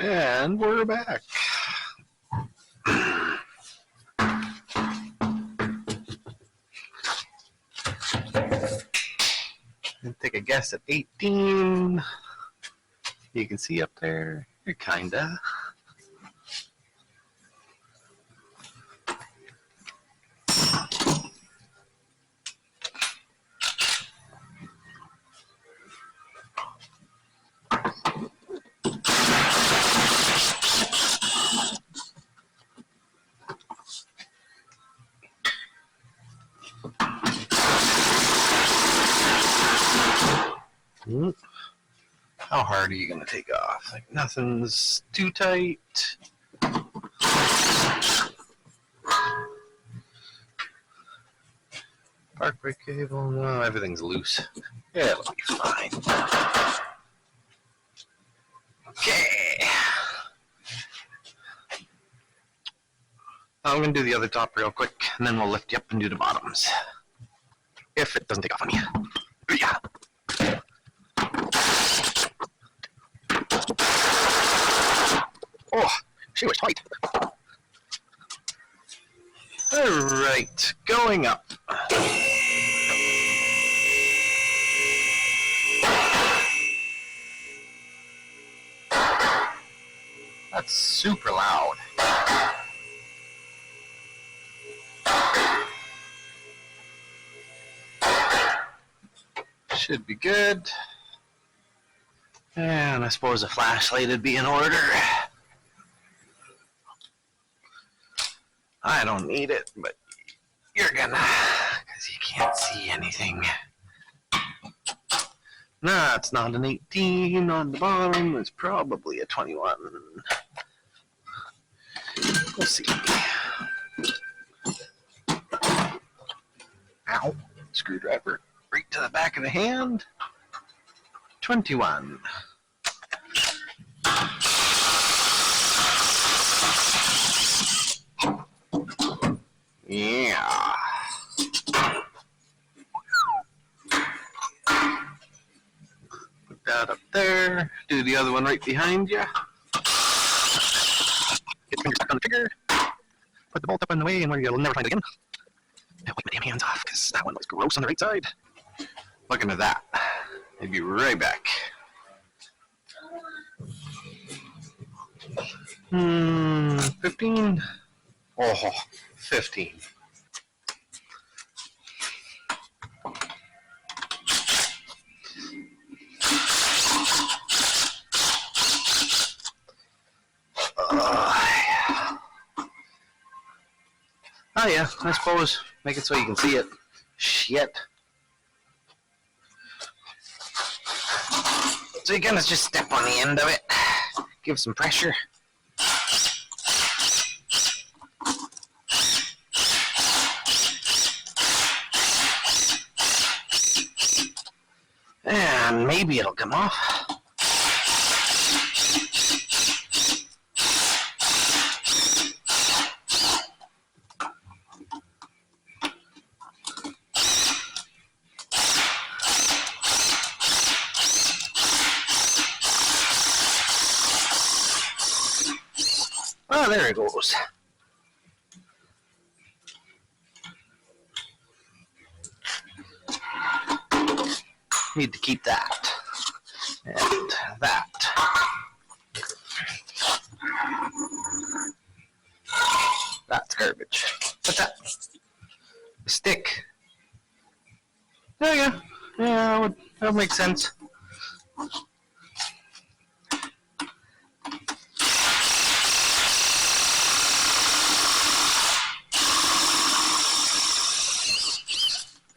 And we're back. And take a guess at 18. You can see up there, you're kinda. How hard are you going to take off? Like nothing's too tight. Park brake cable, no, everything's loose. Yeah, it'll be fine. Okay. I'm going to do the other top real quick, and then we'll lift you up and do the bottoms. If it doesn't take off on you. Yeah. Oh, she was tight. Alright, going up. That's super loud. Should be good. And I suppose a flashlight would be in order. I don't need it, but you're gonna, because you can't see anything. Nah, it's not an 18 on the bottom. It's probably a 21. We'll see. Ow. Screwdriver right to the back of the hand. 21. Yeah. Put that up there. Do the other one right behind you. Get the finger stuck on the trigger. Put the bolt up in the way and where you'll never find it again. I'll wipe my damn hands off because that one was gross on the right side. Looking at that. I'll be right back. 15. Oh, 15. Oh yeah, I suppose. Make it so you can see it. Shit. So you're gonna just step on the end of it. Give some pressure. And maybe it'll come off. Oh, there it goes. Need to keep that. And that. That's garbage. What's that? A stick. Oh yeah. Yeah, that would make sense.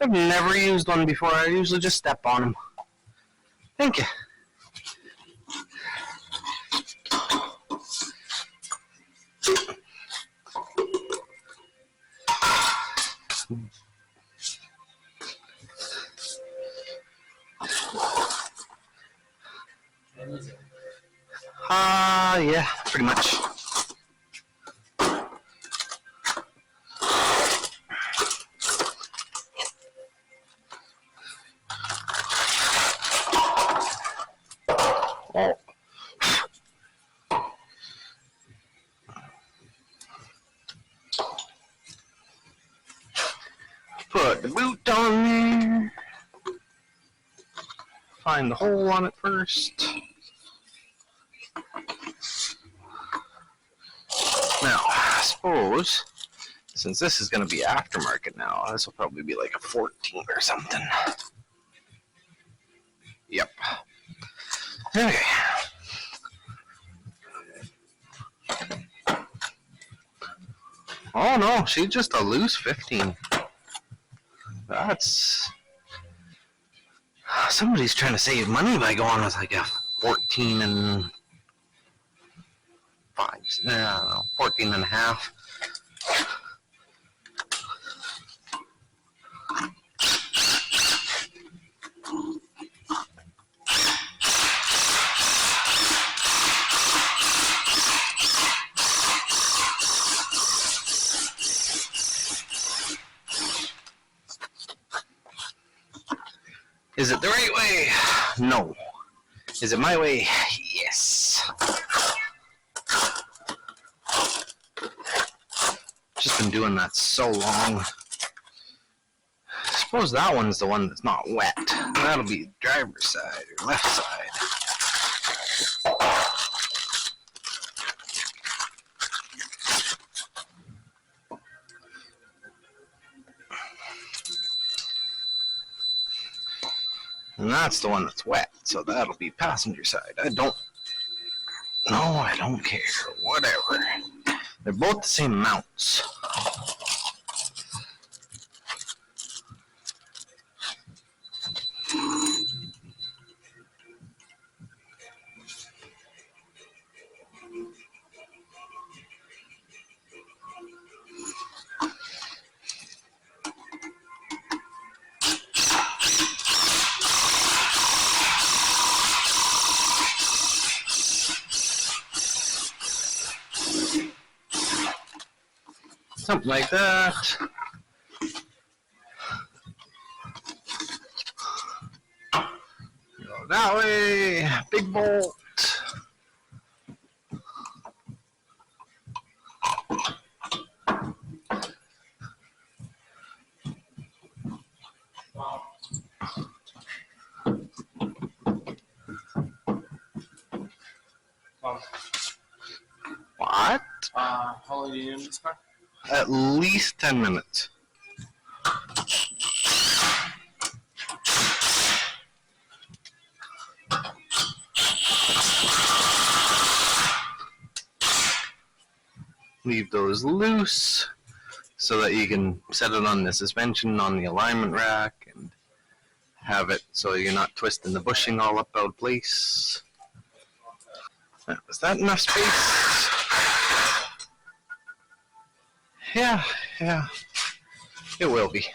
I've never used one before. I usually just step on them. Thank you. Yeah, pretty much. Oh. Get the boot on there. Find the hole on it first. Now, I suppose, since this is going to be aftermarket now, this will probably be like a 14 or something. Yep. Okay. Oh no, she's just a loose 15. That's... Somebody's trying to save money by going with like a 14 and 5. No, 14 and a half. Is it the right way? No. Is it my way? Yes. Just been doing that so long. I suppose that one's the one that's not wet. That'll be driver's side or left side. And that's the one that's wet, so that'll be passenger side. I don't care. Whatever. They're both the same mounts. Something like that. Go that way. Big bolt. What? How long do you need in this car? At least 10 minutes. Leave those loose so that you can set it on the suspension on the alignment rack and have it so you're not twisting the bushing all up out of place. Is that enough space? Yeah, it will be.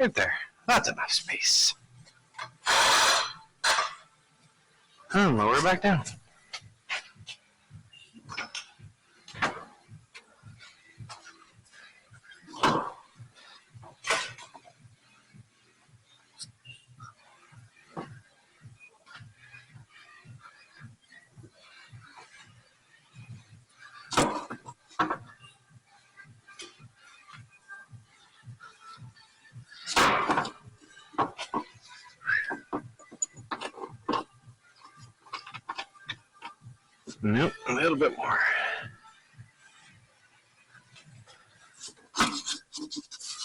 Right there. That's enough space. And lower it back down. Nope, a little bit more.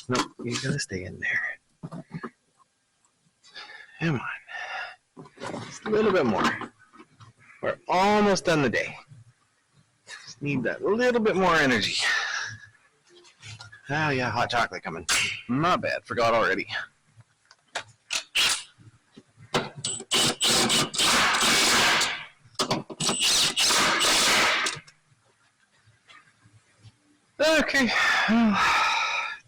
Nope, you gotta stay in there. Come on. Just a little bit more. We're almost done the day. Just need that little bit more energy. Oh yeah, hot chocolate coming. My bad, forgot already. Okay,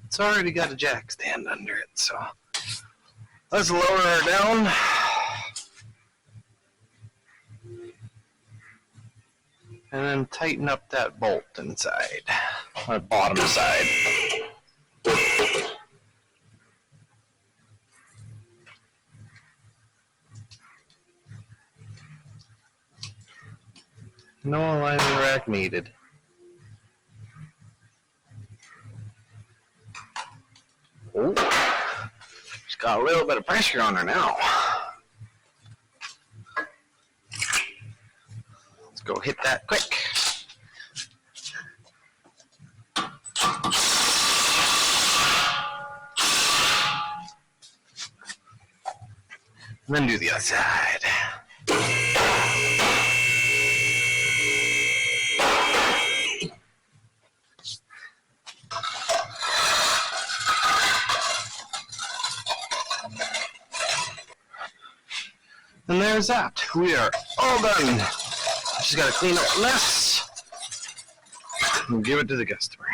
it's already got a jack stand under it, so let's lower her down. And then tighten up that bolt inside, or bottom side. No alignment rack needed. Oh, she's got a little bit of pressure on her now. Let's go hit that quick. And then do the other side. And there's that. We are all done. Just got to clean up the mess and give it to the customer.